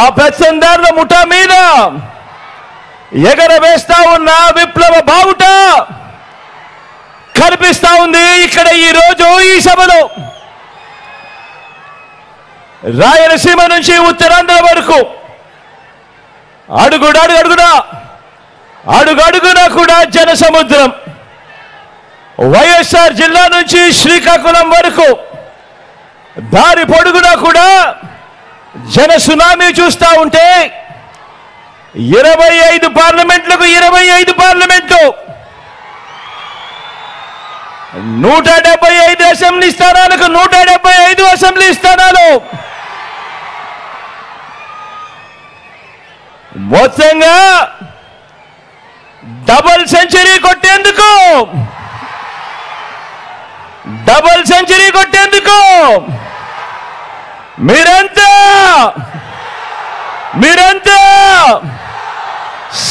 ఆ పెత్తందారుల ముఠా మీద ఎగరవేస్తా ఉన్న విప్లవ బావుట కనిపిస్తా ఉంది ఇక్కడ ఈ రోజు ఈ సభలో. రాయలసీమ నుంచి ఉత్తరాంధ్ర వరకు అడుగడుగునా కూడా జన సముద్రం. వైఎస్ఆర్ జిల్లా నుంచి శ్రీకాకుళం వరకు దారి పొడుగునా కూడా జన సునామీ చూస్తా ఉంటే 25 పార్లమెంట్లకు 25 పార్లమెంట్లు, 175 అసెంబ్లీ స్థానాలకు 175 అసెంబ్లీ స్థానాలు, మొత్తంగా డబుల్ సెంచరీ కొట్టేందుకు మీరంతా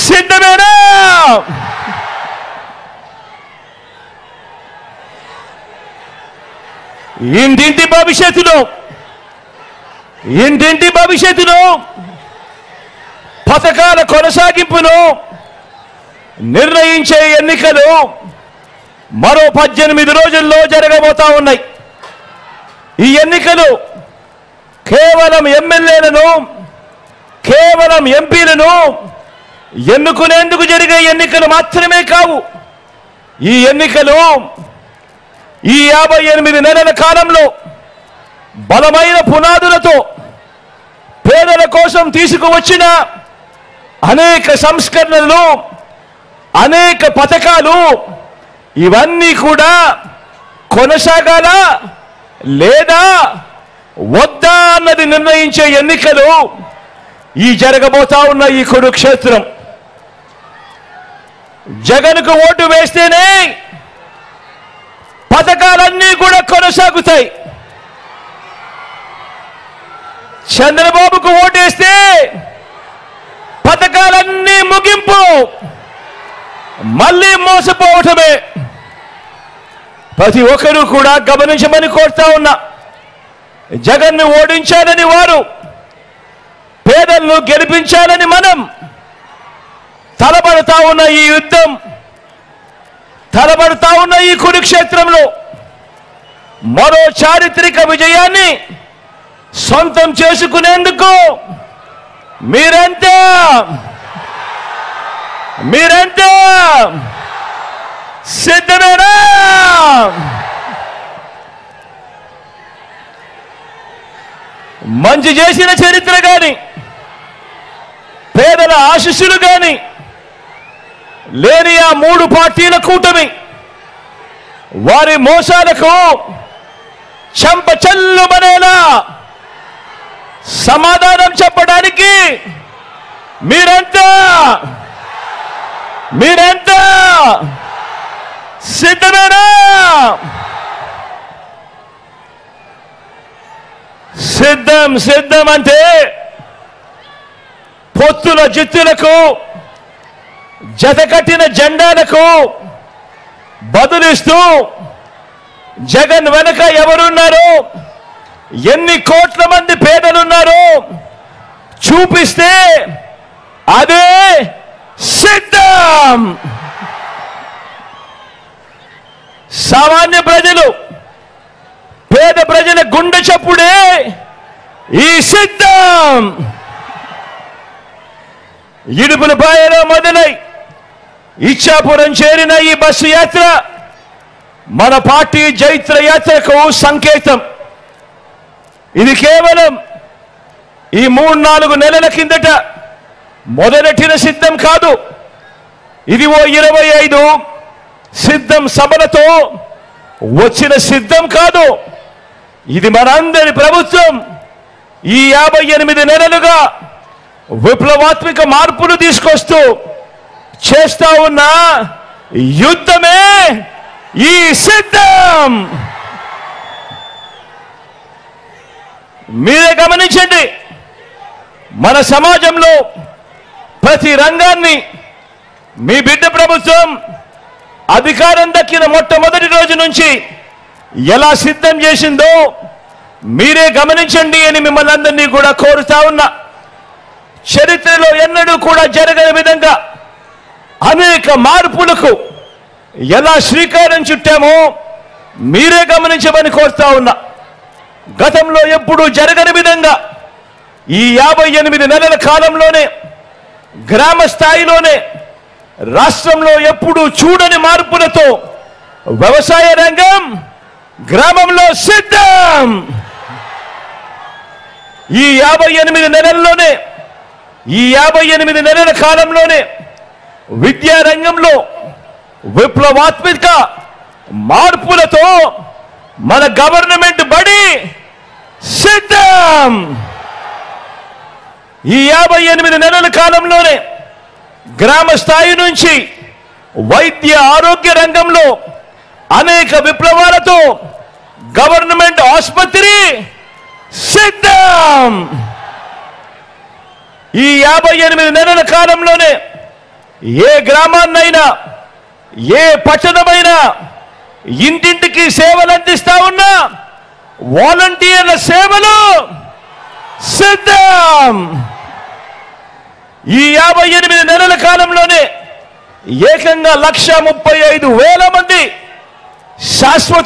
సిద్ధమేనా? ఇంటింటి భవిష్యత్తును పథకాల కొనసాగింపును నిర్ణయించే ఎన్నికలు మరో 18 రోజుల్లో జరగబోతా ఉన్నాయి. ఈ ఎన్నికలు కేవలం ఎమ్మెల్యేలను, కేవలం ఎంపీలను ఎన్నుకునేందుకు జరిగే ఎన్నికలు మాత్రమే కావు. ఈ ఎన్నికలు ఈ 58 నెలల కాలంలో బలమైన పునాదులతో పేదల కోసం తీసుకువచ్చిన అనేక సంస్కరణలు, అనేక పథకాలు ఇవన్నీ కూడా కొనసాగాల లేదా వద్దా అన్నది నిర్ణయించే ఎన్నికలు ఈ జరగబోతా ఉన్న ఈ కురుక్షేత్రం. జగన్కు ఓటు వేస్తేనే పథకాలన్నీ కూడా కొనసాగుతాయి. చంద్రబాబుకు ఓటేస్తే పథకాలన్నీ ముగింపు, మళ్ళీ మోసపోవటమే. ప్రతి ఒక్కరూ కూడా గమనించమని కోరుతా ఉన్నా. జగన్ను ఓడించాలని వారు, పేదలను గెలిపించాలని మనం తలబడతా ఉన్న ఈ యుద్ధం, తలబడతా ఉన్న ఈ కురుక్షేత్రంలో మరో చారిత్రక విజయాన్ని సొంతం చేసుకునేందుకు మీరంతా సిద్ధమేనా? మంచి చేసిన చరిత్ర గాని, పేదల ఆశీస్సులు గాని లేని ఆ 3 పార్టీల కూటమి వారి మోసాలకు చెంపచెల్లుమనేలా సమాధానం చెప్పడానికి మీరంతా సిద్ధమేనా? సిద్ధం అంటే పొత్తుల జిత్తులకు, జతకట్టిన జెండాలకు బదులిస్తూ జగన్ వెనక ఎవరున్నారో, ఎన్ని కోట్ల మంది పేదలున్నారో చూపిస్తే అదే సిద్ధం. సామాన్య ప్రజలు, పేద ప్రజల గుండె చప్పుడే ఈ సిద్ధం. ఇడుపులపాయలో మొదలై ఇచ్చాపురం చేరిన ఈ బస్సు యాత్ర మన పార్టీ జైత్ర యాత్రకు సంకేతం. ఇది కేవలం ఈ 3-4 నెలల కిందట మొదలెట్టిన సిద్ధం కాదు. ఇది ఓ 25 సిద్ధం సభలతో వచ్చిన సిద్ధం కాదు. ఇది మనందరి ప్రభుత్వం ఈ 58 నెలలుగా విప్లవాత్మక మార్పులు తీసుకొస్తూ చేస్తా ఉన్న యుద్ధమే ఈ సిద్ధం. మీరే గమనించండి, మన సమాజంలో ప్రతి రంగాన్ని మీ బిడ్డ ప్రభుత్వం అధికారం దక్కిన మొట్టమొదటి రోజు నుంచి ఎలా సిద్ధం చేసిందో మీరే గమనించండి అని మిమ్మల్ని అందరినీ కూడా కోరుతా ఉన్నా. చరిత్రలో ఎన్నడూ కూడా జరగని విధంగా అనేక మార్పులకు ఎలా శ్రీకారం చుట్టామో మీరే గమనించమని కోరుతా ఉన్నా. గతంలో ఎప్పుడూ జరగని విధంగా ఈ 58 నెలల కాలంలోనే గ్రామ స్థాయిలోనే రాష్ట్రంలో ఎప్పుడూ చూడని మార్పులతో వ్యవసాయ రంగం గ్రామంలో సిద్ధం. ఈ 58 నెలల్లోనే ఈ 58 నెలల కాలంలోనే విద్యా రంగంలో విప్లవాత్మక మార్పులతో మన గవర్నమెంట్ బడి సిద్ధం. ఈ 58 నెలల కాలంలోనే గ్రామ స్థాయి నుంచి వైద్య ఆరోగ్య రంగంలో అనేక విప్లవాలతో గవర్నమెంట్ ఆసుపత్రి సిద్ధం. ఈ 58 నెలల కాలంలోనే ఏ గ్రామాన్నైనా ఏ పట్టణమైనా ఇంటింటికి సేవలు అందిస్తా ఉన్నా వాలంటీర్ల సేవలు సిద్ధం. ఈ 58 నెలల కాలంలోనే ఏకంగా 1,35,000 మంది శాశ్వత